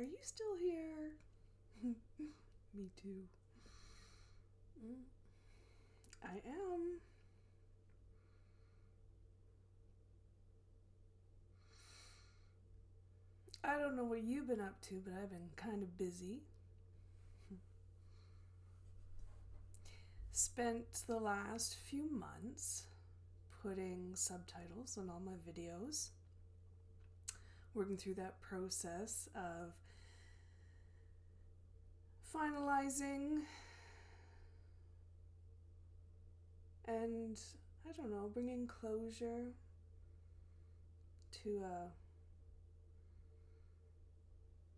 you still here? Me too. I am. I don't know what you've been up to, but I've been kind of busy. Spent the last few months putting subtitles on all my videos, working through that process of finalizing and, I don't know, bringing closure to a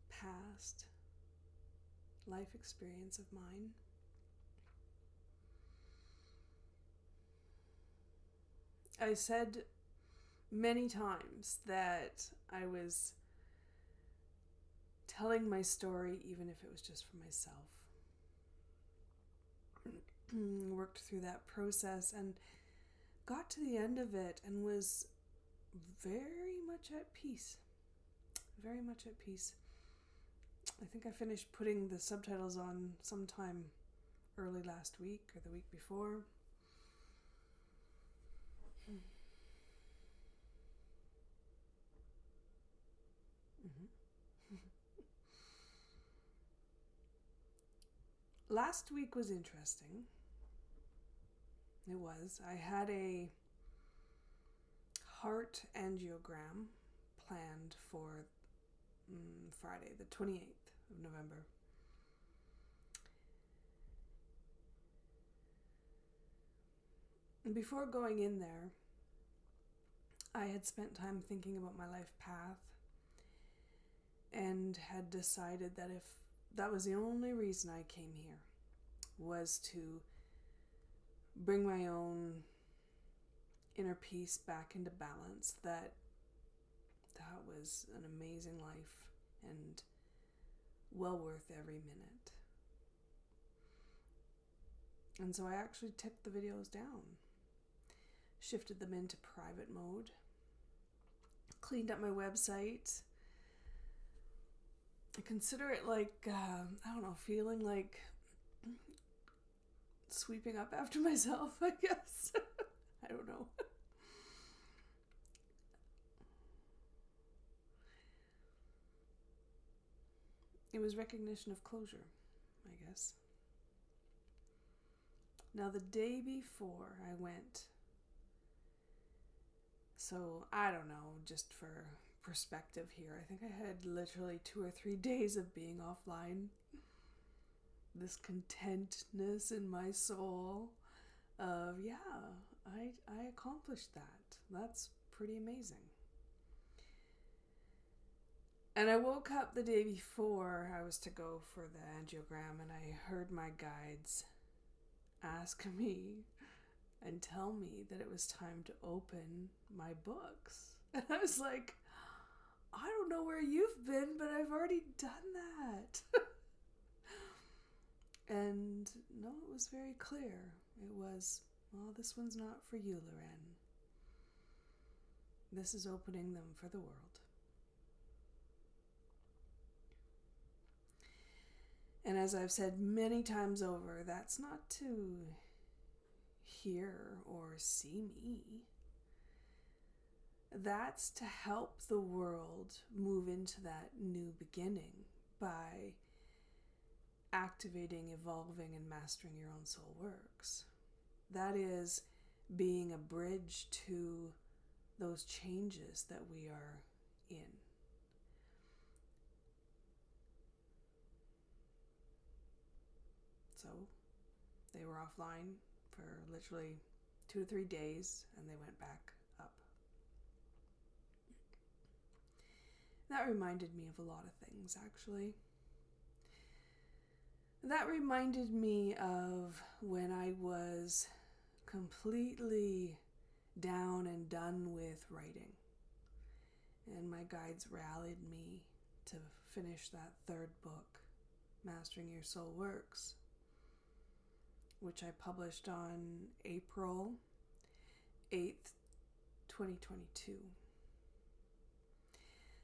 past life experience of mine. I said many times that I was telling my story even if it was just for myself. Worked through that process and got to the end of it and was very much at peace. Very much at peace. I think I finished putting the subtitles on sometime early last week or the week before. Last week was interesting. It was. I had a heart angiogram planned for Friday, the 28th of November. And before going in there, I had spent time thinking about my life path and had decided that if that was the only reason I came here, was to bring my own inner peace back into balance, that was an amazing life and well worth every minute. And so I actually took the videos down, shifted them into private mode, cleaned up my website. I consider it like, I don't know, feeling like sweeping up after myself, I guess. I don't know. It was recognition of closure, I guess. Now, the day before I went, so I don't know, just for perspective here, I think I had literally 2 or 3 days of being offline. This contentness in my soul of, yeah, I accomplished that. That's pretty amazing. And I woke up the day before I was to go for the angiogram, and I heard my guides ask me and tell me that it was time to open my books. And I was like, I don't know where you've been, but I've already done that. And no, it was very clear. It was, well, this one's not for you, Loren. This is opening them for the world. And as I've said many times over, that's not to hear or see me. That's to help the world move into that new beginning by activating, evolving, and mastering your own soul works. That is being a bridge to those changes that we are in. So they were offline for literally 2 to 3 days, and they went back up. That reminded me of a lot of things, actually. That reminded me of when I was completely down and done with writing. And my guides rallied me to finish that 3rd book, Mastering Your Soul Works, which I published on April 8th, 2022.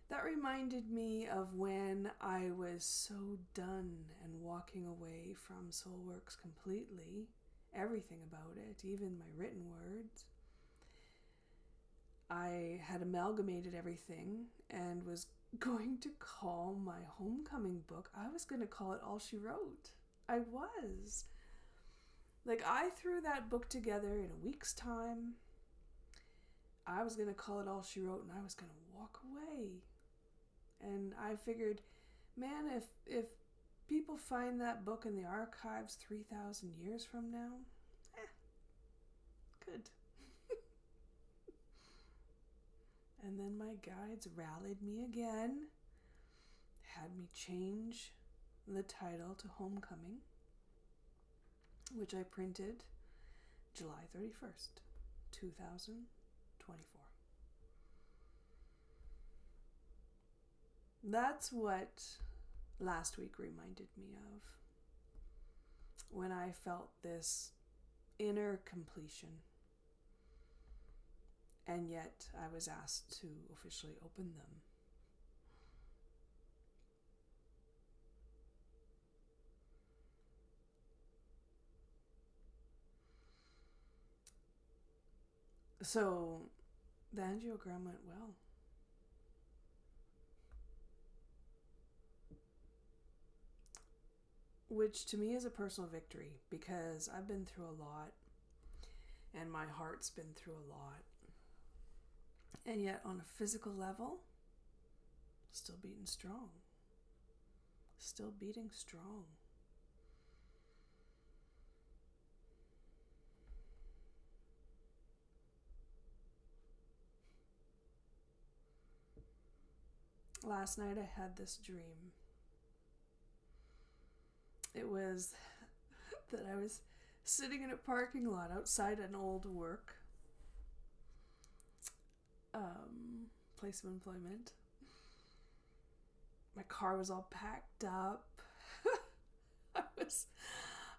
That that reminded me of when I was so done and walking away from SOULworks completely, everything about it, even my written words. I had amalgamated everything and was going to call my homecoming book, I was going to call it All She Wrote. I was. Like, I threw that book together in a week's time. I was going to call it All She Wrote, and I was going to walk away. And I figured, man, if people find that book in the archives 3,000 years from now, good. And then my guides rallied me again, had me change the title to Homecoming, which I printed July 31st, 2024. That's what last week reminded me of, when I felt this inner completion, and yet I was asked to officially open them. So the angiogram went well. Which to me is a personal victory, because I've been through a lot and my heart's been through a lot. And yet on a physical level, still beating strong. Still beating strong. Last night I had this dream. It was that I was sitting in a parking lot outside an old work place of employment. My car was all packed up.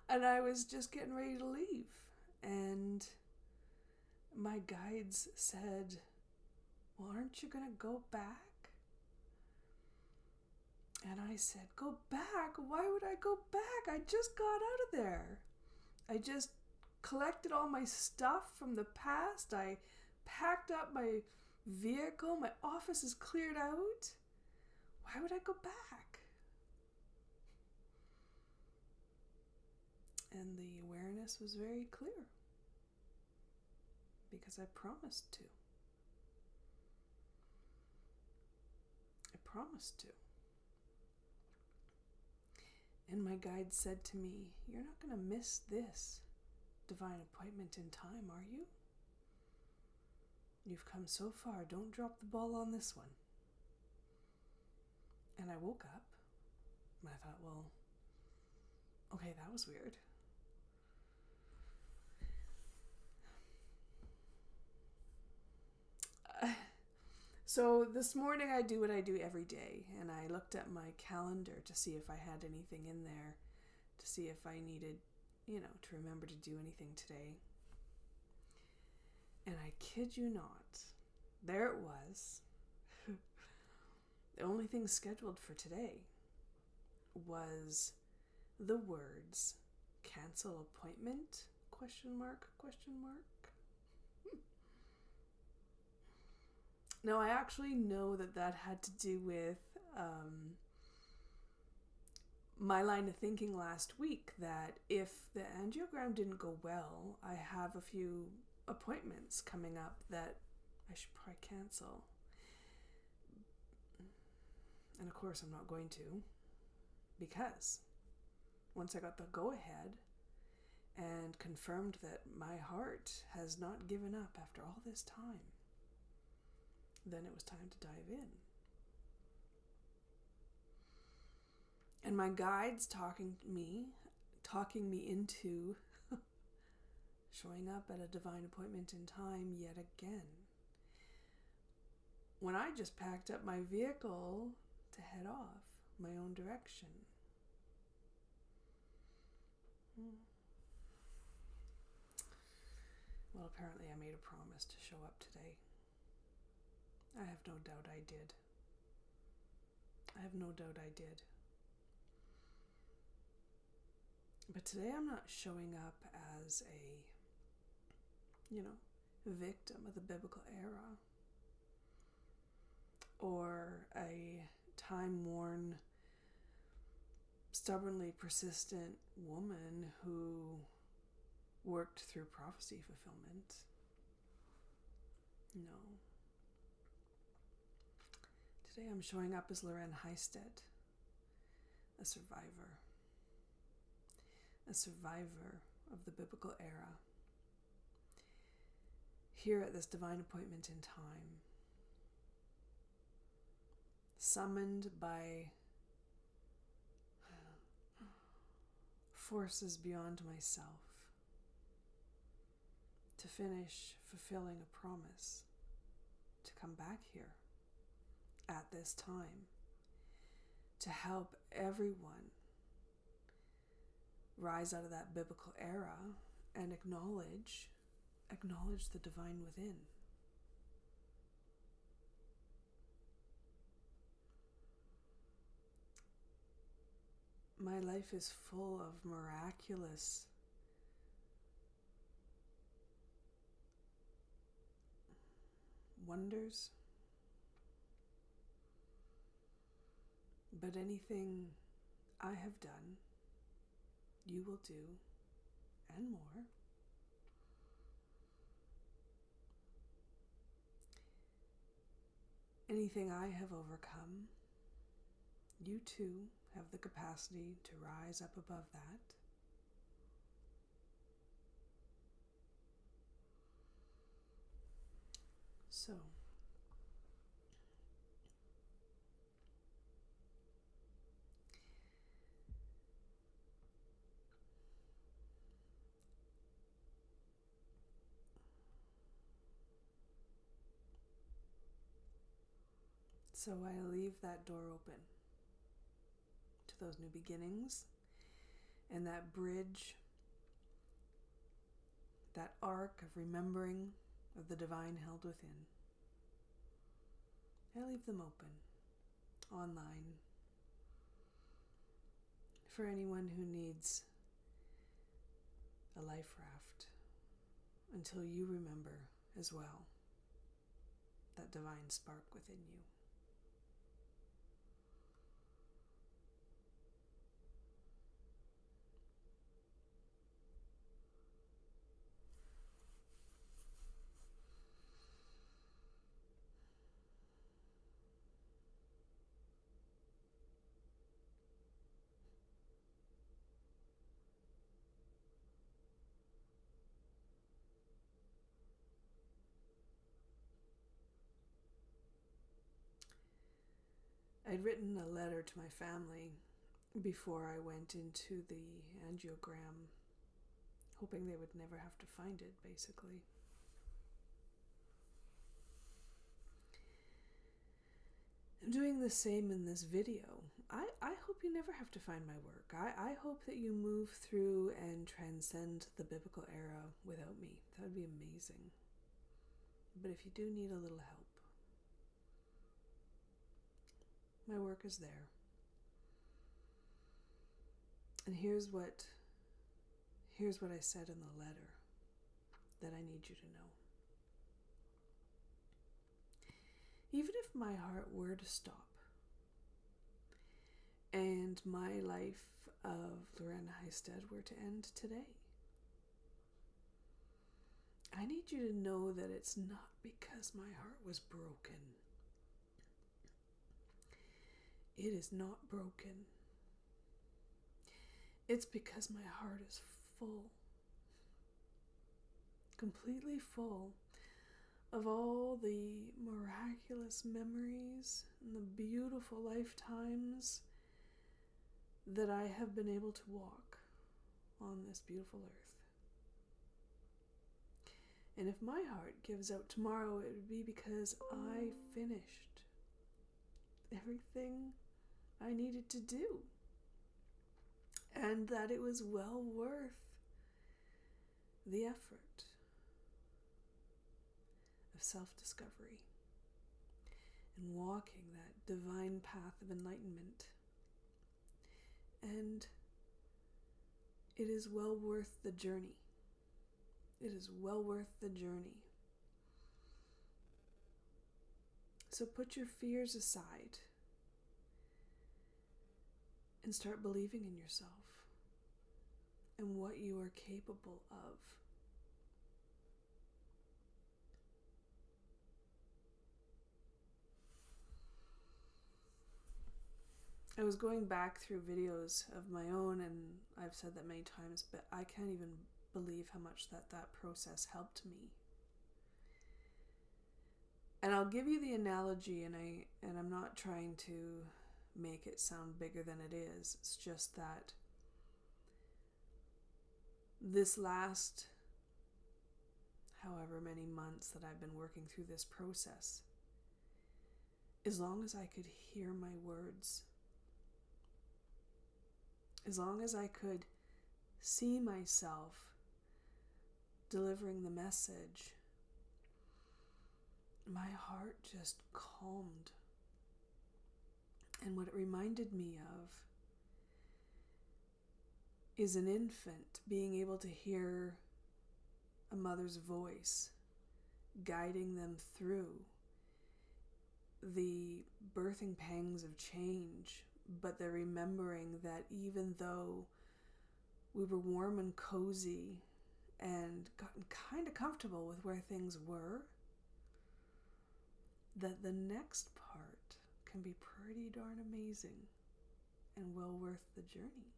I was just getting ready to leave. And my guides said, well, aren't you going to go back? And I said, go back? Why would I go back? I just got out of there. I just collected all my stuff from the past. I packed up my vehicle. My office is cleared out. Why would I go back? And the awareness was very clear. Because I promised to. I promised to. And my guide said to me, you're not going to miss this divine appointment in time, are you? You've come so far, don't drop the ball on this one. And I woke up, and I thought, well, okay, that was weird. So this morning I do what I do every day, and I looked at my calendar to see if I had anything in there, to see if I needed, to remember to do anything today. And I kid you not, there it was. The only thing scheduled for today was the words, cancel appointment, ? No, I actually know that had to do with my line of thinking last week, that if the angiogram didn't go well, I have a few appointments coming up that I should probably cancel. And of course I'm not going to, because once I got the go-ahead and confirmed that my heart has not given up after all this time, then it was time to dive in. And my guides talking me into showing up at a divine appointment in time yet again. When I just packed up my vehicle to head off my own direction. Well, apparently I made a promise to show up today. I have no doubt I did. have no doubt I did. But today I'm not showing up as a, victim of the biblical era, or a time-worn, stubbornly persistent woman who worked through prophecy fulfillment. No. Today I'm showing up as Heistad, a survivor of the biblical era, here at this divine appointment in time, summoned by forces beyond myself to finish fulfilling a promise to come back here at this time to help everyone rise out of that biblical era and acknowledge the divine within. My life is full of miraculous wonders, but anything I have done, you will do, and more. Anything I have overcome, you too have the capacity to rise up above that. So I leave that door open to those new beginnings and that bridge, that arc of remembering of the divine held within. I leave them open, online, for anyone who needs a life raft until you remember as well that divine spark within you. I'd written a letter to my family before I went into the angiogram, hoping they would never have to find it, basically. I'm doing the same in this video. I hope you never have to find my work. I hope that you move through and transcend the biblical era without me. That would be amazing. But if you do need a little help, my work is there. And here's what I said in the letter that I need you to know. Even if my heart were to stop and my life of Heistad were to end today, I need you to know that it's not because my heart was broken. It is not broken. It's because my heart is full, completely full of all the miraculous memories and the beautiful lifetimes that I have been able to walk on this beautiful earth. And if my heart gives out tomorrow, it would be because I finished everything I needed to do, and that it was well worth the effort of self-discovery and walking that divine path of enlightenment. And it is well worth the journey. It is well worth the journey. So put your fears aside and start believing in yourself and what you are capable of. I was going back through videos of my own, and I've said that many times, but I can't even believe how much that process helped me. And I'll give you the analogy, and I'm not trying to make it sound bigger than it is. It's just that this last however many months that I've been working through this process, as long as I could hear my words, as long as I could see myself delivering the message, my heart just calmed. And what it reminded me of is an infant being able to hear a mother's voice guiding them through the birthing pangs of change, but they're remembering that even though we were warm and cozy and gotten kind of comfortable with where things were, that the next part can be pretty darn amazing and well worth the journey.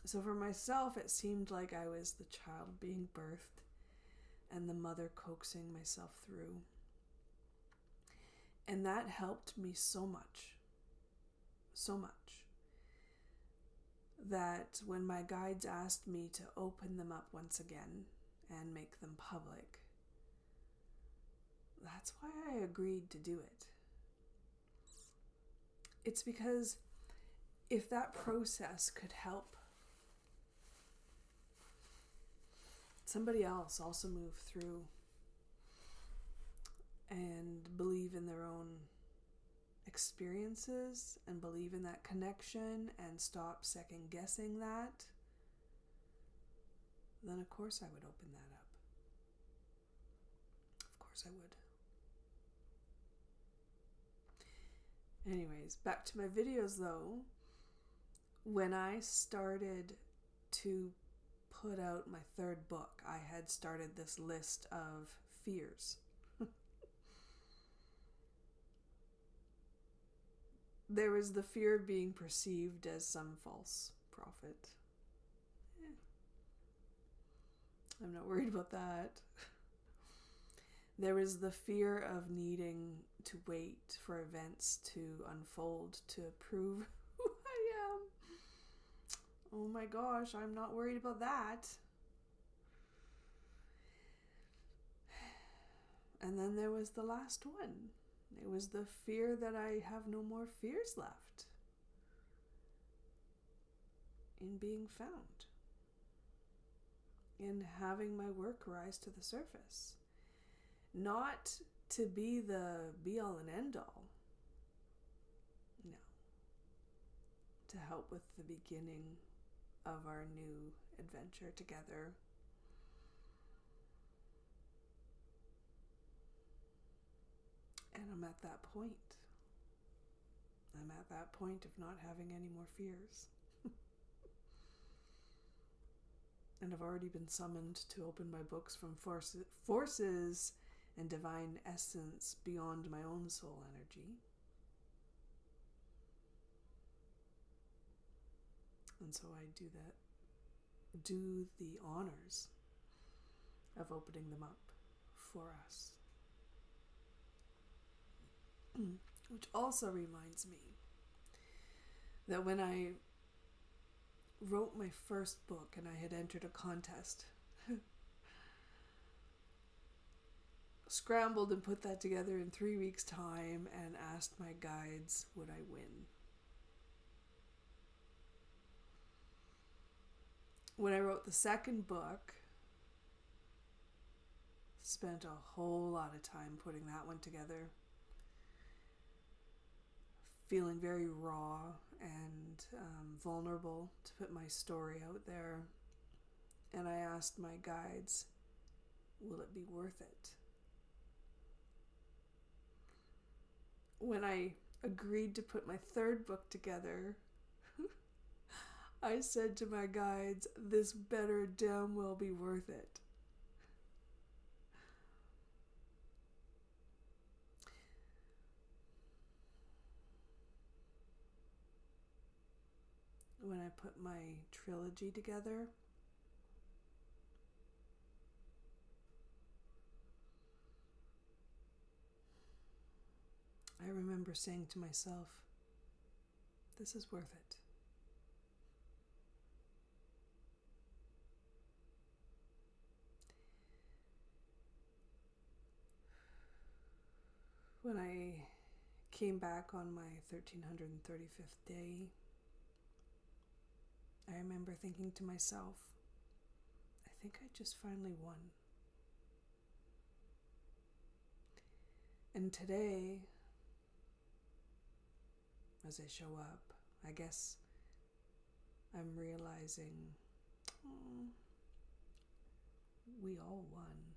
So for myself, it seemed like I was the child being birthed and the mother coaxing myself through. And that helped me so much, that when my guides asked me to open them up once again and make them public, that's why I agreed to do it. It's because if that process could help somebody else also move through and believe in their own experiences and believe in that connection and stop second guessing that, then of course I would open that up. Of course I would. Anyways, back to my videos though. When I started to put out my third book, I had started this list of fears. There was the fear of being perceived as some false prophet. I'm not worried about that. There was the fear of needing to wait for events to unfold to prove who I am. Oh my gosh, I'm not worried about that. And then there was the last one. It was the fear that I have no more fears left in being found, in having my work rise to the surface. Not to be the be-all and end-all. No. To help with the beginning of our new adventure together. And I'm at that point. I'm at that point of not having any more fears. And I've already been summoned to open my books from forces and divine essence beyond my own soul energy. And so I do the honors of opening them up for us. Which also reminds me that when I wrote my first book and I had entered a contest, scrambled and put that together in 3 weeks' time and asked my guides, would I win? When I wrote the second book, spent a whole lot of time putting that one together, feeling very raw and vulnerable to put my story out there. And I asked my guides, will it be worth it? When I agreed to put my third book together, I said to my guides, this better damn well be worth it. When I put my trilogy together, I remember saying to myself, this is worth it. When I came back on my 1335th day, I remember thinking to myself, I think I just finally won. And today, as I show up, I guess I'm realizing we all won.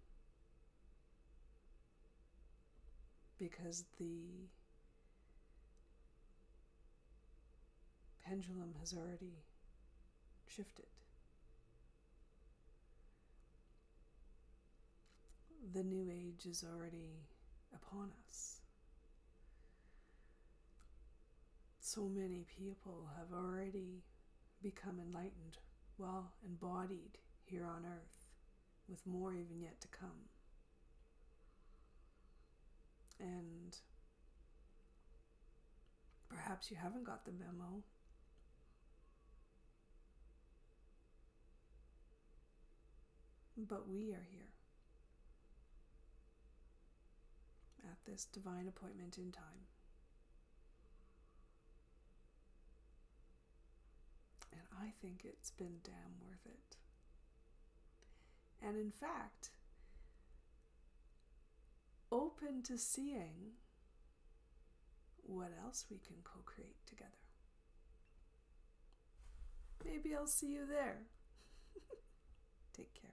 Because the pendulum has already shifted. The new age is already upon us. So many people have already become enlightened, well, embodied here on earth, with more even yet to come. And perhaps you haven't got the memo, but we are here at this divine appointment in time. And I think it's been damn worth it. And in fact, open to seeing what else we can co-create together. Maybe I'll see you there. Take care.